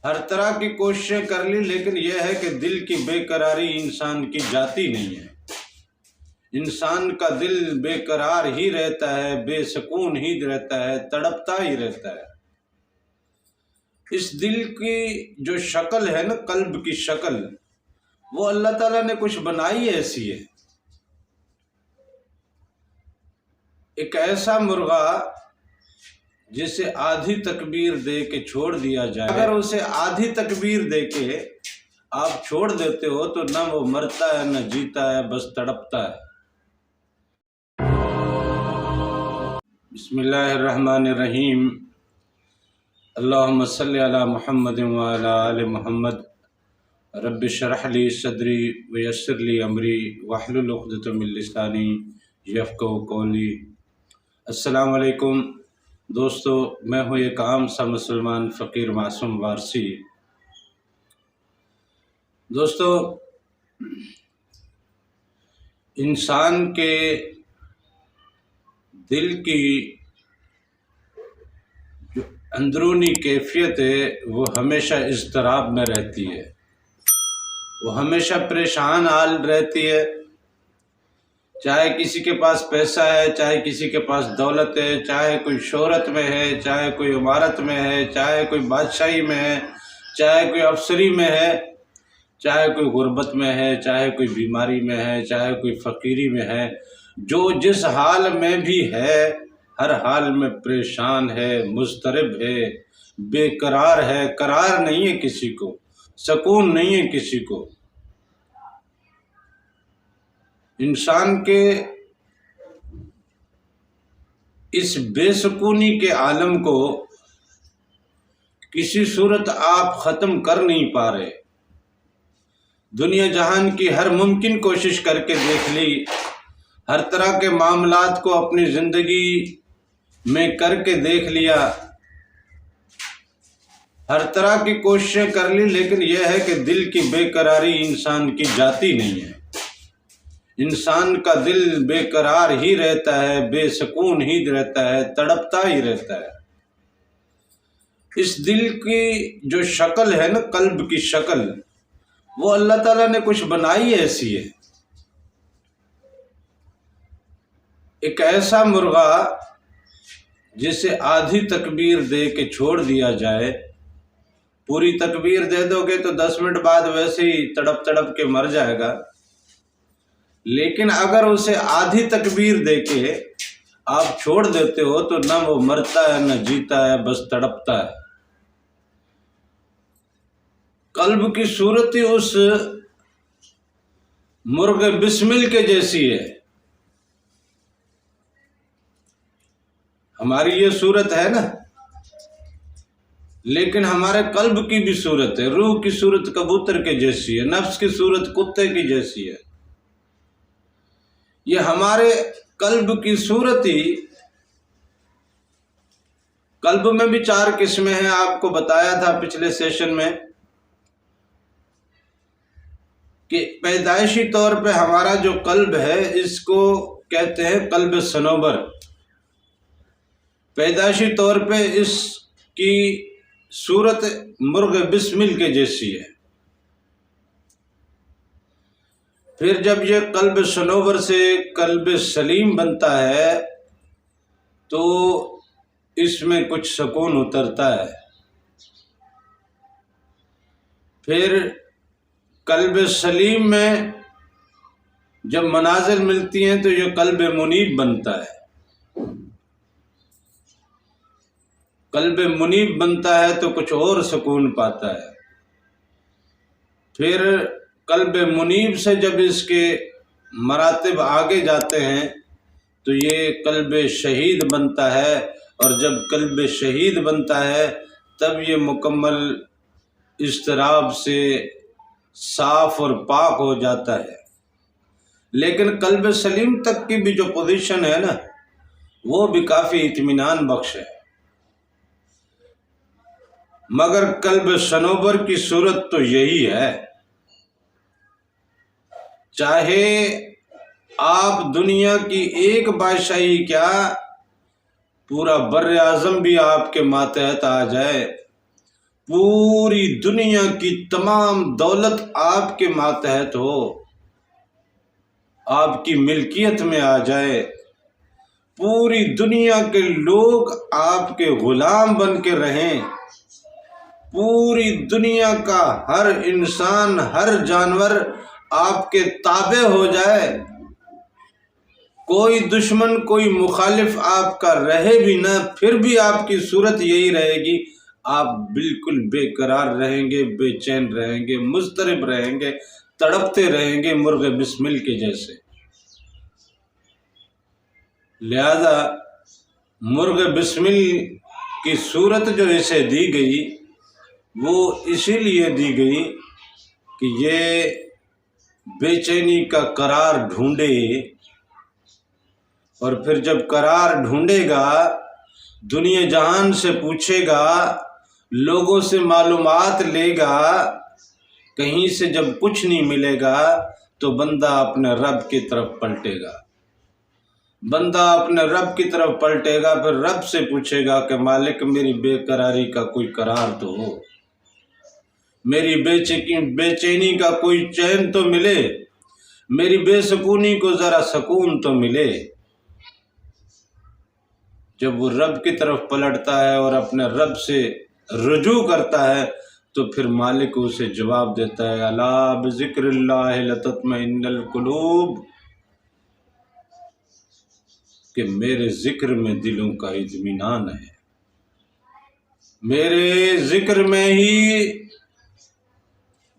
ہر طرح کی کوششیں کر لی، لیکن یہ ہے کہ دل کی بے قراری انسان کی جاتی نہیں ہے۔ انسان کا دل بے قرار ہی رہتا ہے، بے سکون ہی رہتا ہے، تڑپتا ہی رہتا ہے۔ اس دل کی جو شکل ہے نا، قلب کی شکل، وہ اللہ تعالیٰ نے کچھ بنائی ایسی ہے۔ ایک ایسا مرغا جسے آدھی تکبیر دے کے چھوڑ دیا جائے، اگر اسے آدھی تکبیر دے کے آپ چھوڑ دیتے ہو تو نہ وہ مرتا ہے نہ جیتا ہے، بس تڑپتا ہے۔ بسم اللہ الرحمن الرحیم۔ اللہم صلی علی محمد وعلی آل محمد۔ رب اشرح لی صدری ویسر لی امری واحلل عقدۃ من لسانی یفقہوا قولی۔ السلام علیکم دوستو، میں ہوں ایک عام سا مسلمان فقیر معصوم وارسی۔ دوستو، انسان کے دل کی جو اندرونی کیفیت ہے وہ ہمیشہ اضطراب میں رہتی ہے، وہ ہمیشہ پریشان حال رہتی ہے۔ چاہے کسی کے پاس پیسہ ہے، چاہے کسی کے پاس دولت ہے، چاہے کوئی شہرت میں ہے، چاہے کوئی عمارت میں ہے، چاہے کوئی بادشاہی میں ہے، چاہے کوئی افسری میں ہے، چاہے کوئی غربت میں ہے، چاہے کوئی بیماری میں ہے، چاہے کوئی فقیری میں ہے، جو جس حال میں بھی ہے، ہر حال میں پریشان ہے، مضطرب ہے، بے قرار ہے، قرار نہیں ہے کسی کو، سکون نہیں ہے کسی کو۔ انسان کے اس بے سکونی کے عالم کو کسی صورت آپ ختم کر نہیں پا رہے۔ دنیا جہان کی ہر ممکن کوشش کر کے دیکھ لی، ہر طرح کے معاملات کو اپنی زندگی میں کر کے دیکھ لیا، ہر طرح کی کوششیں کر لی، لیکن یہ ہے کہ دل کی بے قراری انسان کی جاتی نہیں ہے۔ انسان کا دل بے قرار ہی رہتا ہے، بے سکون ہی رہتا ہے، تڑپتا ہی رہتا ہے۔ اس دل کی جو شکل ہے نا، قلب کی شکل، وہ اللہ تعالیٰ نے کچھ بنائی ایسی ہے۔ ایک ایسا مرغا جسے آدھی تکبیر دے کے چھوڑ دیا جائے، پوری تکبیر دے دو گے تو 10 منٹ بعد ویسے ہی تڑپ تڑپ کے مر جائے گا، لیکن اگر اسے آدھی تکبیر دے کے آپ چھوڑ دیتے ہو تو نہ وہ مرتا ہے نہ جیتا ہے، بس تڑپتا ہے۔ قلب کی صورت ہی اس مرغ بسمل کے جیسی ہے۔ ہماری یہ صورت ہے نا، لیکن ہمارے قلب کی بھی صورت ہے، روح کی صورت کبوتر کے جیسی ہے، نفس کی صورت کتے کی جیسی ہے۔ یہ ہمارے قلب کی صورت ہی، قلب میں بھی 4 قسمیں ہیں، آپ کو بتایا تھا پچھلے سیشن میں کہ پیدائشی طور پہ ہمارا جو قلب ہے اس کو کہتے ہیں قلب صنوبر۔ پیدائشی طور پہ اس کی صورت مرغ بسمل کے جیسی ہے۔ پھر جب یہ قلب صنوبر سے قلب سلیم بنتا ہے تو اس میں کچھ سکون اترتا ہے۔ پھر قلب سلیم میں جب منازل ملتی ہیں تو یہ قلب منیب بنتا ہے۔ قلب منیب بنتا ہے تو کچھ اور سکون پاتا ہے۔ پھر قلب منیب سے جب اس کے مراتب آگے جاتے ہیں تو یہ قلب شہید بنتا ہے، اور جب قلب شہید بنتا ہے تب یہ مکمل اضطراب سے صاف اور پاک ہو جاتا ہے۔ لیکن قلب سلیم تک کی بھی جو پوزیشن ہے نا، وہ بھی کافی اطمینان بخش ہے۔ مگر قلب صنوبر کی صورت تو یہی ہے، چاہے آپ دنیا کی ایک بادشاہی کیا، پورا بر اعظم بھی آپ کے ماتحت آ جائے، پوری دنیا کی تمام دولت آپ کے ماتحت ہو، آپ کی ملکیت میں آ جائے، پوری دنیا کے لوگ آپ کے غلام بن کے رہیں، پوری دنیا کا ہر انسان، ہر جانور آپ کے تابع ہو جائے، کوئی دشمن، کوئی مخالف آپ کا رہے بھی نہ، پھر بھی آپ کی صورت یہی رہے گی، آپ بالکل بے قرار رہیں گے، بے چین رہیں گے، مضطرب رہیں گے، تڑپتے رہیں گے مرغ بسمل کے جیسے۔ لہذا مرغ بسمل کی صورت جو اسے دی گئی وہ اسی لیے دی گئی کہ یہ بے چینی کا قرار ڈھونڈے، اور پھر جب قرار ڈھونڈے گا، دنیا جہان سے پوچھے گا، لوگوں سے معلومات لے گا، کہیں سے جب کچھ نہیں ملے گا تو بندہ اپنے رب کی طرف پلٹے گا، بندہ اپنے رب کی طرف پلٹے گا، پھر رب سے پوچھے گا کہ مالک میری بے قراری کا کوئی قرار تو ہو، میری بے چینی کا کوئی چین تو ملے، میری بے سکونی کو ذرا سکون تو ملے۔ جب وہ رب کی طرف پلٹتا ہے اور اپنے رب سے رجوع کرتا ہے تو پھر مالک اسے جواب دیتا ہے، الا بذکر اللہ لتطمئن القلوب، کہ میرے ذکر میں دلوں کا اطمینان ہے، میرے ذکر میں ہی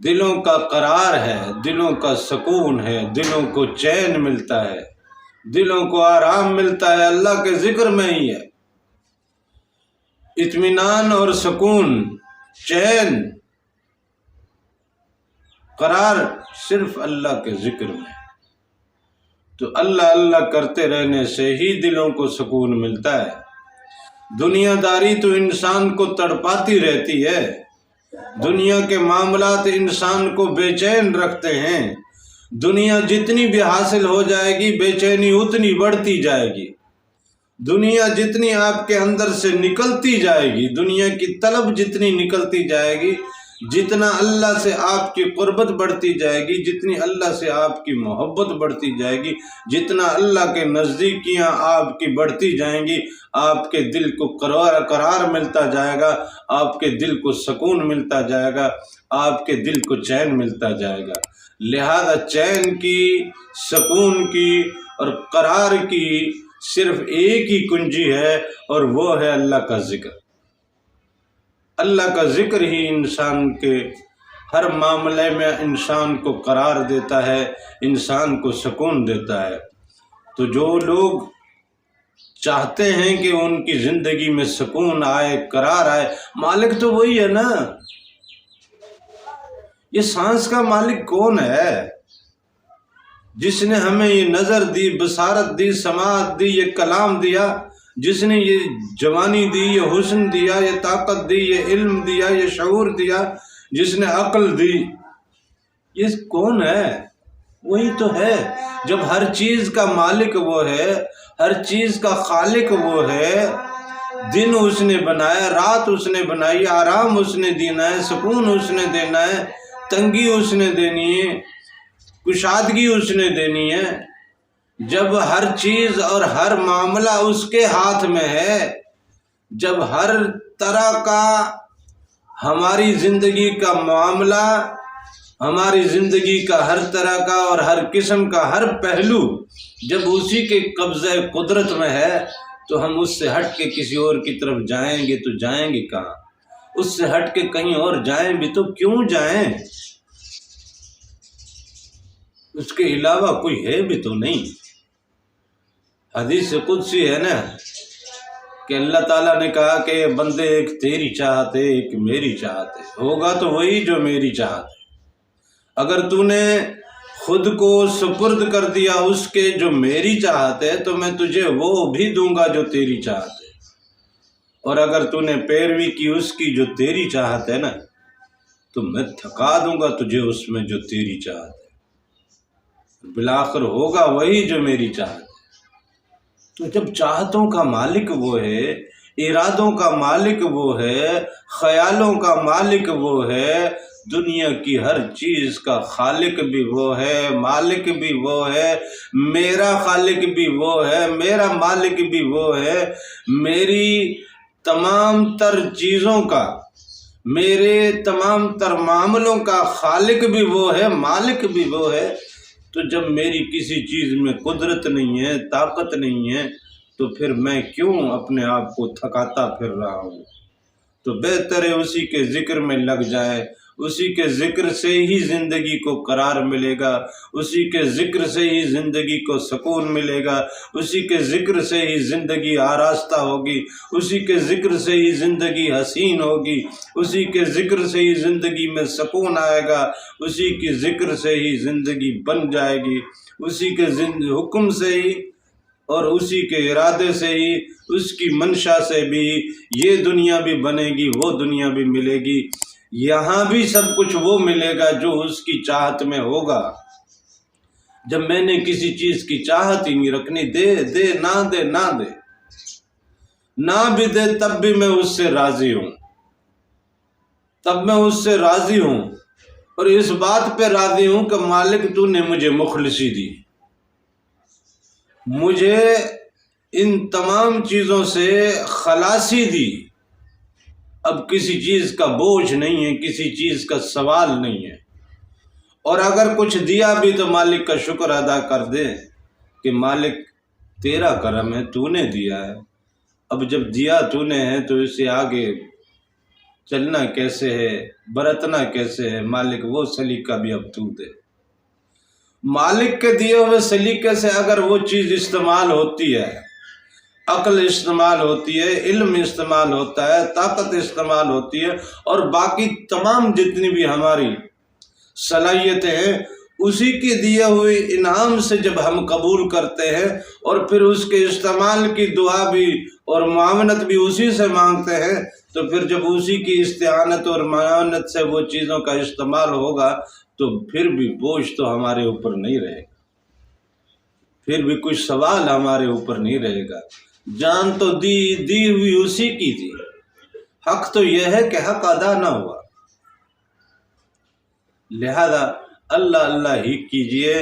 دلوں کا قرار ہے، دلوں کا سکون ہے، دلوں کو چین ملتا ہے، دلوں کو آرام ملتا ہے، اللہ کے ذکر میں ہی ہے اطمینان اور سکون، چین، قرار صرف اللہ کے ذکر میں۔ تو اللہ اللہ کرتے رہنے سے ہی دلوں کو سکون ملتا ہے۔ دنیا داری تو انسان کو تڑپاتی رہتی ہے، دنیا کے معاملات انسان کو بے چین رکھتے ہیں، دنیا جتنی بھی حاصل ہو جائے گی بے چینی اتنی بڑھتی جائے گی، دنیا جتنی آپ کے اندر سے نکلتی جائے گی، دنیا کی طلب جتنی نکلتی جائے گی، جتنا اللہ سے آپ کی قربت بڑھتی جائے گی، جتنی اللہ سے آپ کی محبت بڑھتی جائے گی، جتنا اللہ کے نزدیکیاں آپ کی بڑھتی جائیں گی، آپ کے دل کو قرار ملتا جائے گا، آپ کے دل کو سکون ملتا جائے گا، آپ کے دل کو چین ملتا جائے گا۔ لہذا چین کی، سکون کی اور قرار کی صرف ایک ہی کنجی ہے، اور وہ ہے اللہ کا ذکر۔ اللہ کا ذکر ہی انسان کے ہر معاملے میں انسان کو قرار دیتا ہے، انسان کو سکون دیتا ہے۔ تو جو لوگ چاہتے ہیں کہ ان کی زندگی میں سکون آئے، قرار آئے، مالک تو وہی ہے نا۔ یہ سانس کا مالک کون ہے؟ جس نے ہمیں یہ نظر دی، بصارت دی، سماعت دی، یہ کلام دیا، جس نے یہ جوانی دی، یہ حسن دیا، یہ طاقت دی، یہ علم دیا، یہ شعور دیا، جس نے عقل دی، یہ کون ہے؟ وہی تو ہے۔ جب ہر چیز کا مالک وہ ہے، ہر چیز کا خالق وہ ہے، دن اس نے بنایا، رات اس نے بنائی، آرام اس نے دینا ہے، سکون اس نے دینا ہے، تنگی اس نے دینی ہے، کشادگی اس نے دینی ہے۔ جب ہر چیز اور ہر معاملہ اس کے ہاتھ میں ہے، جب ہر طرح کا ہماری زندگی کا معاملہ، ہماری زندگی کا ہر طرح کا اور ہر قسم کا ہر پہلو جب اسی کے قبضہ قدرت میں ہے، تو ہم اس سے ہٹ کے کسی اور کی طرف جائیں گے تو جائیں گے کہاں؟ اس سے ہٹ کے کہیں اور جائیں بھی تو کیوں جائیں؟ اس کے علاوہ کوئی ہے بھی تو نہیں۔ حدیث قدسی ہے نا کہ اللہ تعالیٰ نے کہا کہ بندے ایک تیری چاہت ہے، ایک میری چاہت ہے، ہوگا تو وہی جو میری چاہت ہے۔ اگر تو نے خود کو سپرد کر دیا اس کے جو میری چاہت ہے تو میں تجھے وہ بھی دوں گا جو تیری چاہت ہے، اور اگر تو نے پیروی کی اس کی جو تیری چاہت ہے نا تو میں تھکا دوں گا تجھے اس میں جو تیری چاہت ہے۔ بالآخر ہوگا وہی جو میری چاہت ہے۔ تو جب چاہتوں کا مالک وہ ہے، ارادوں کا مالک وہ ہے، خیالوں کا مالک وہ ہے، دنیا کی ہر چیز کا خالق بھی وہ ہے، مالک بھی وہ ہے، میرا خالق بھی وہ ہے، میرا مالک بھی وہ ہے، میری تمام تر چیزوں کا، میرے تمام تر معاملوں کا خالق بھی وہ ہے، مالک بھی وہ ہے۔ تو جب میری کسی چیز میں قدرت نہیں ہے، طاقت نہیں ہے، تو پھر میں کیوں اپنے آپ کو تھکاتا پھر رہا ہوں؟ تو بہتر ہے اسی کے ذکر میں لگ جائے، اسی کے ذکر سے ہی زندگی کو قرار ملے گا، اسی کے ذکر سے ہی زندگی کو سکون ملے گا، اسی کے ذکر سے ہی زندگی آراستہ ہوگی، اسی کے ذکر سے ہی زندگی حسین ہوگی، اسی کے ذکر سے ہی زندگی میں سکون آئے گا، اسی کے ذکر سے ہی زندگی بن جائے گی، اسی کے حکم سے ہی اور اسی کے ارادے سے ہی، اس کی منشا سے بھی یہ دنیا بھی بنے گی، وہ دنیا بھی ملے گی، یہاں بھی سب کچھ وہ ملے گا جو اس کی چاہت میں ہوگا۔ جب میں نے کسی چیز کی چاہت ہی نہیں رکھنی، دے دے نہ دے نہ دے، نہ بھی دے تب بھی میں اس سے راضی ہوں، تب میں اس سے راضی ہوں، اور اس بات پہ راضی ہوں کہ مالک تو نے مجھے مخلصی دی، مجھے ان تمام چیزوں سے خلاصی دی، اب کسی چیز کا بوجھ نہیں ہے، کسی چیز کا سوال نہیں ہے، اور اگر کچھ دیا بھی تو مالک کا شکر ادا کر دے کہ مالک تیرا کرم ہے، تو نے دیا ہے، اب جب دیا تو نے ہے تو اسے آگے چلنا کیسے ہے، برتنا کیسے ہے، مالک وہ سلیقہ بھی اب تو دے۔ مالک کے دیے ہوئے سلیقے سے اگر وہ چیز استعمال ہوتی ہے، عقل استعمال ہوتی ہے، علم استعمال ہوتا ہے، طاقت استعمال ہوتی ہے، اور باقی تمام جتنی بھی ہماری صلاحیتیں ہیں، اسی کے دیے ہوئے انعام سے جب ہم قبول کرتے ہیں اور پھر اس کے استعمال کی دعا بھی اور معاونت بھی اسی سے مانگتے ہیں، تو پھر جب اسی کی استعانت اور معاونت سے وہ چیزوں کا استعمال ہوگا تو پھر بھی بوجھ تو ہمارے اوپر نہیں رہے گا، پھر بھی کچھ سوال ہمارے اوپر نہیں رہے گا۔ جان تو دی ہوئی اسی کی تھی، حق تو یہ ہے کہ حق ادا نہ ہوا، لہذا اللہ اللہ ہی کیجئے،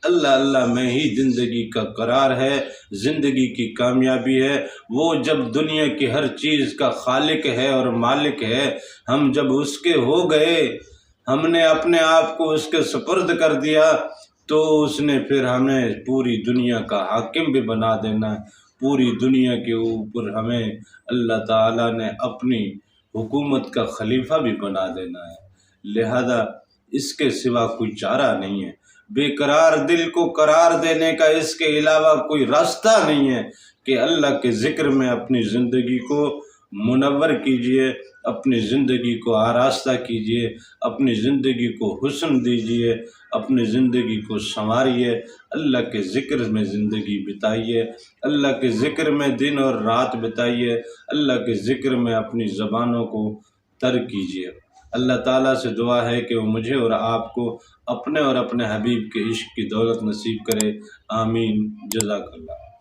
اللہ اللہ میں ہی زندگی کا قرار ہے، زندگی کی کامیابی ہے۔ وہ جب دنیا کی ہر چیز کا خالق ہے اور مالک ہے، ہم جب اس کے ہو گئے، ہم نے اپنے آپ کو اس کے سپرد کر دیا، تو اس نے پھر ہمیں پوری دنیا کا حاکم بھی بنا دینا ہے، پوری دنیا کے اوپر ہمیں اللہ تعالیٰ نے اپنی حکومت کا خلیفہ بھی بنا دینا ہے، لہذا اس کے سوا کوئی چارہ نہیں ہے۔ بے قرار دل کو قرار دینے کا اس کے علاوہ کوئی راستہ نہیں ہے کہ اللہ کے ذکر میں اپنی زندگی کو منور کیجئے، اپنی زندگی کو آراستہ کیجئے، اپنی زندگی کو حسن دیجئے، اپنی زندگی کو سنواریے، اللہ کے ذکر میں زندگی بتائیے، اللہ کے ذکر میں دن اور رات بتائیے، اللہ کے ذکر میں اپنی زبانوں کو تر کیجئے۔ اللہ تعالیٰ سے دعا ہے کہ وہ مجھے اور آپ کو اپنے اور اپنے حبیب کے عشق کی دولت نصیب کرے، آمین، جزاک اللہ۔